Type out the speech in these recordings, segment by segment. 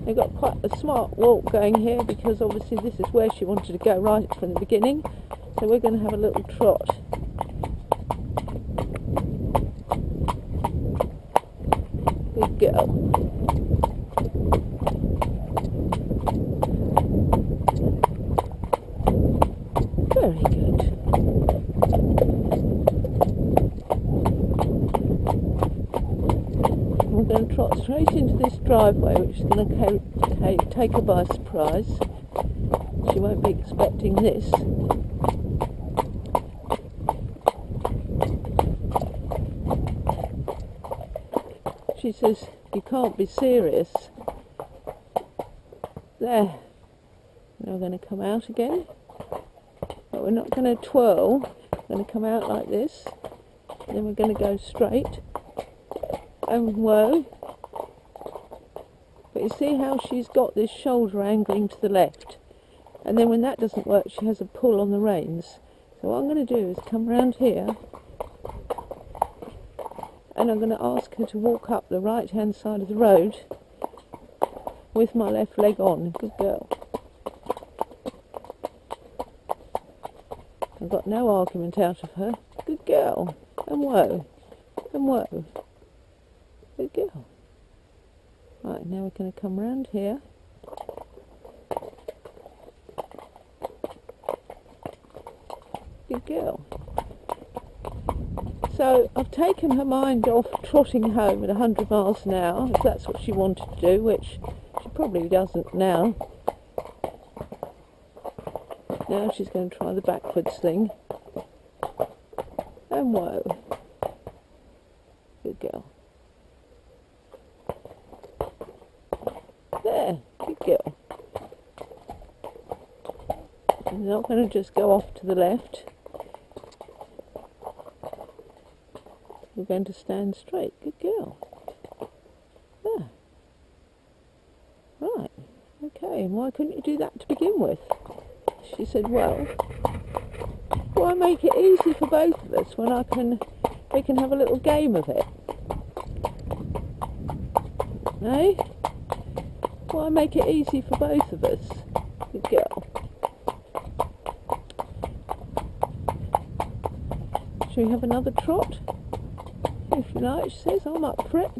They've got quite a smart walk going here because obviously this is where she wanted to go right from the beginning. So we're going to have a little trot. Good girl. Very good. We're going to trot straight into this driveway, which is going to take her by surprise. She won't be expecting this. She says, "You can't be serious." There. Now we're going to come out again. But we're not going to twirl. We're going to come out like this. And then we're going to go straight. And whoa. But you see how she's got this shoulder angling to the left. And then when that doesn't work, she has a pull on the reins. So what I'm going to do is come round here. And I'm going to ask her to walk up the right hand side of the road with my left leg on. Good girl. I've got no argument out of her. Good girl. And whoa. And whoa. Good girl. Right, now we're going to come round here. Good girl. So I've taken her mind off trotting home at 100 miles an hour, if that's what she wanted to do, which she probably doesn't now. Now she's going to try the backwards thing. And whoa. Good girl. There, good girl. I'm not going to just go off to the left. We're going to stand straight. Good girl. There. Right. Okay, and why couldn't you do that to begin with? She said, well, why make it easy for both of us when we can have a little game of it? Eh? Why make it easy for both of us? Good girl. Shall we have another trot? If you like, she says, I'm up for it.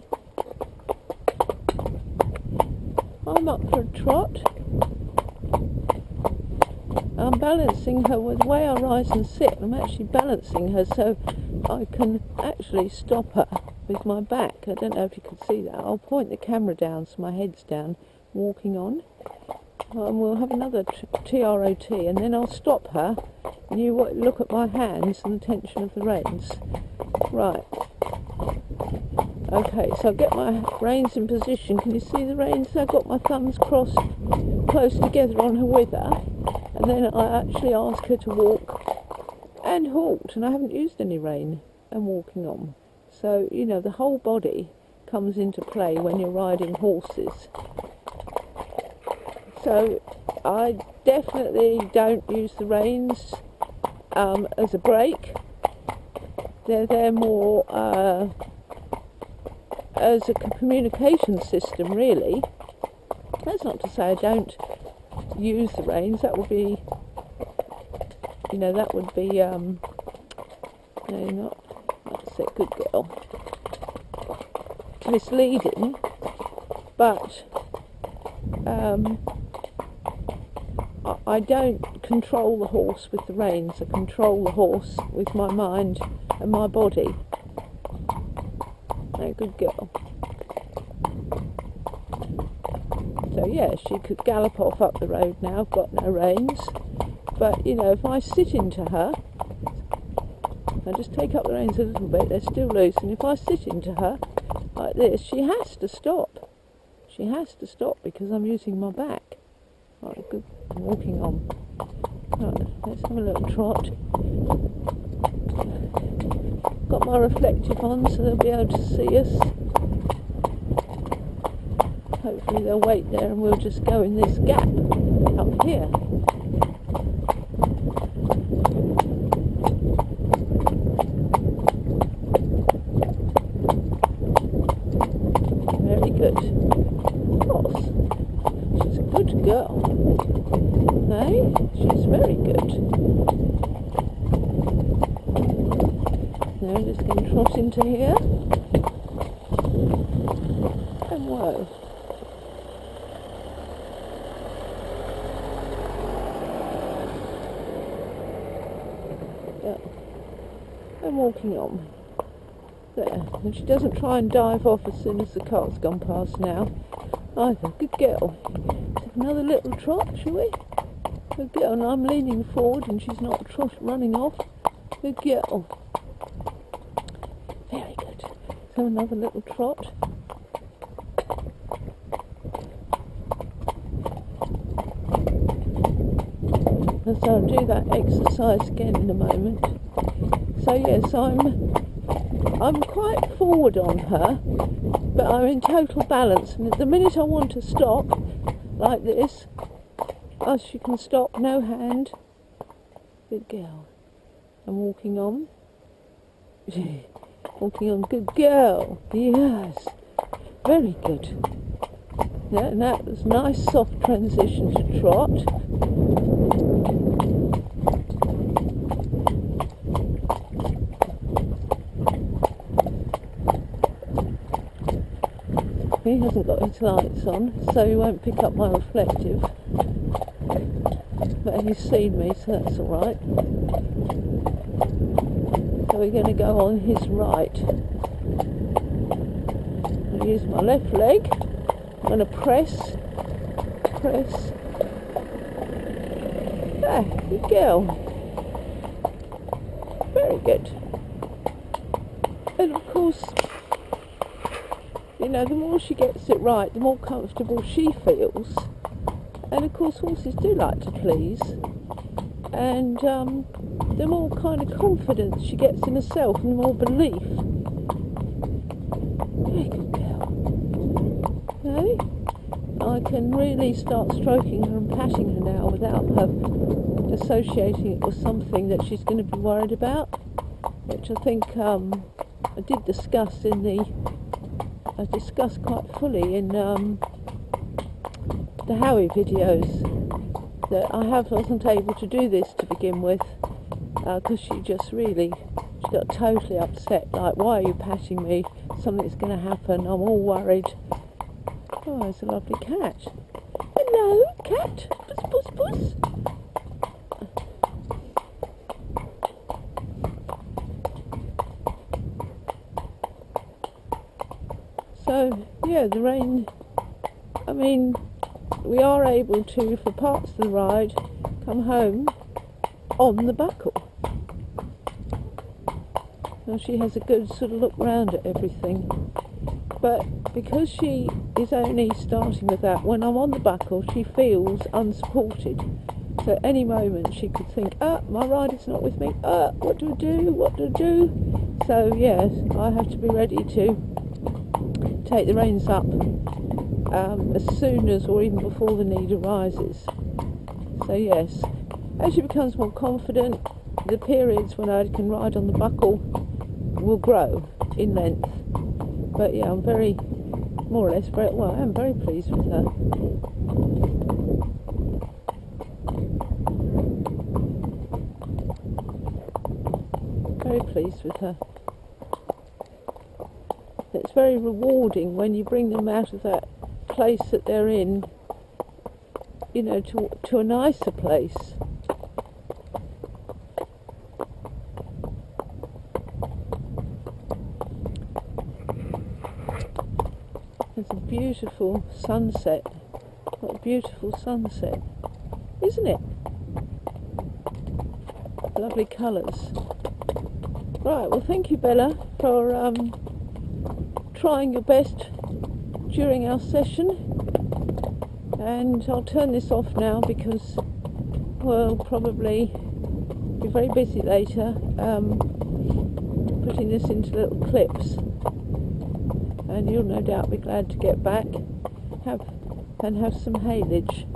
I'm up for a trot. I'm balancing her with the way I rise and sit. I'm actually balancing her so I can actually stop her with my back. I don't know if you can see that. I'll point the camera down so my head's down, walking on. And we'll have another TROT, and then I'll stop her. And you look at my hands and the tension of the reins. Right. Okay, so I'll get my reins in position. Can you see the reins? I've got my thumbs crossed close together on her wither. And then I actually ask her to walk and halt. And I haven't used any rein. I'm walking on. So, you know, the whole body comes into play when you're riding horses. So I definitely don't use the reins as a brake. They're there more as a communication system, really. That's not to say I don't use the reins. That would be, you know, that would be, no, that's it, good girl, misleading, but I don't control the horse with the reins. I control the horse with my mind and my body. No, good girl. So yeah, she could gallop off up the road now. I've got no reins. But, you know, if I sit into her, I just take up the reins a little bit, they're still loose, and if I sit into her like this, she has to stop. She has to stop because I'm using my back. Right, good. I'm walking on. Right, let's have a little trot. Got my reflective on so they'll be able to see us. Hopefully they'll wait there and we'll just go in this gap up here. Very good. Cross. good girl. Hey, she's very good. Now I'm just going to trot into here. And whoa. Yeah. I'm walking on. There. And she doesn't try and dive off as soon as the cart's gone past now. Either. Good girl. Let's have another little trot, shall we? Good girl. And I'm leaning forward and she's not running off. Good girl. Very good. So another little trot. And so I'll do that exercise again in a moment. So yes, I'm quite forward on her, but I'm in total balance. And the minute I want to stop, like this, she can stop, no hand. Good girl. I'm walking on. Walking on, good girl. Yes. Very good. Yeah, and that was a nice soft transition to trot. He hasn't got his lights on, so he won't pick up my reflective. But he's seen me, so that's alright. So we're going to go on his right. I'll use my left leg. I'm going to press. Ah, good girl. Very good. And of course, you know, the more she gets it right, the more comfortable she feels. And of course, horses do like to please. And the more kind of confidence she gets in herself, and the more belief. Very good girl. Okay? I can really start stroking her and patting her now without her associating it with something that she's going to be worried about, which I think I did discuss I discussed quite fully in the Howie videos, that I wasn't able to do this to begin with, because she got totally upset, like, why are you patting me, something's going to happen, I'm all worried. Oh, it's a lovely cat. Hello, cat. Puss, puss, puss. So, yeah, the rain, I mean, we are able to, for parts of the ride, come home on the buckle. So she has a good sort of look round at everything. But because she is only starting with that, when I'm on the buckle, she feels unsupported. So at any moment she could think, my rider's not with me, what do I do, what do I do? So yes, I have to be ready to take the reins up as soon as, or even before, the need arises. So yes, as she becomes more confident, the periods when I can ride on the buckle will grow in length. But yeah, I'm more or less I am very pleased with her. Very pleased with her. It's very rewarding when you bring them out of that place that they're in, you know, to a nicer place. It's a beautiful sunset. What a beautiful sunset, isn't it? Lovely colours. Right, well, thank you, Bella, for trying your best during our session. And I'll turn this off now because we'll probably be very busy later, putting this into little clips. And you'll no doubt be glad to get back and have some haylage.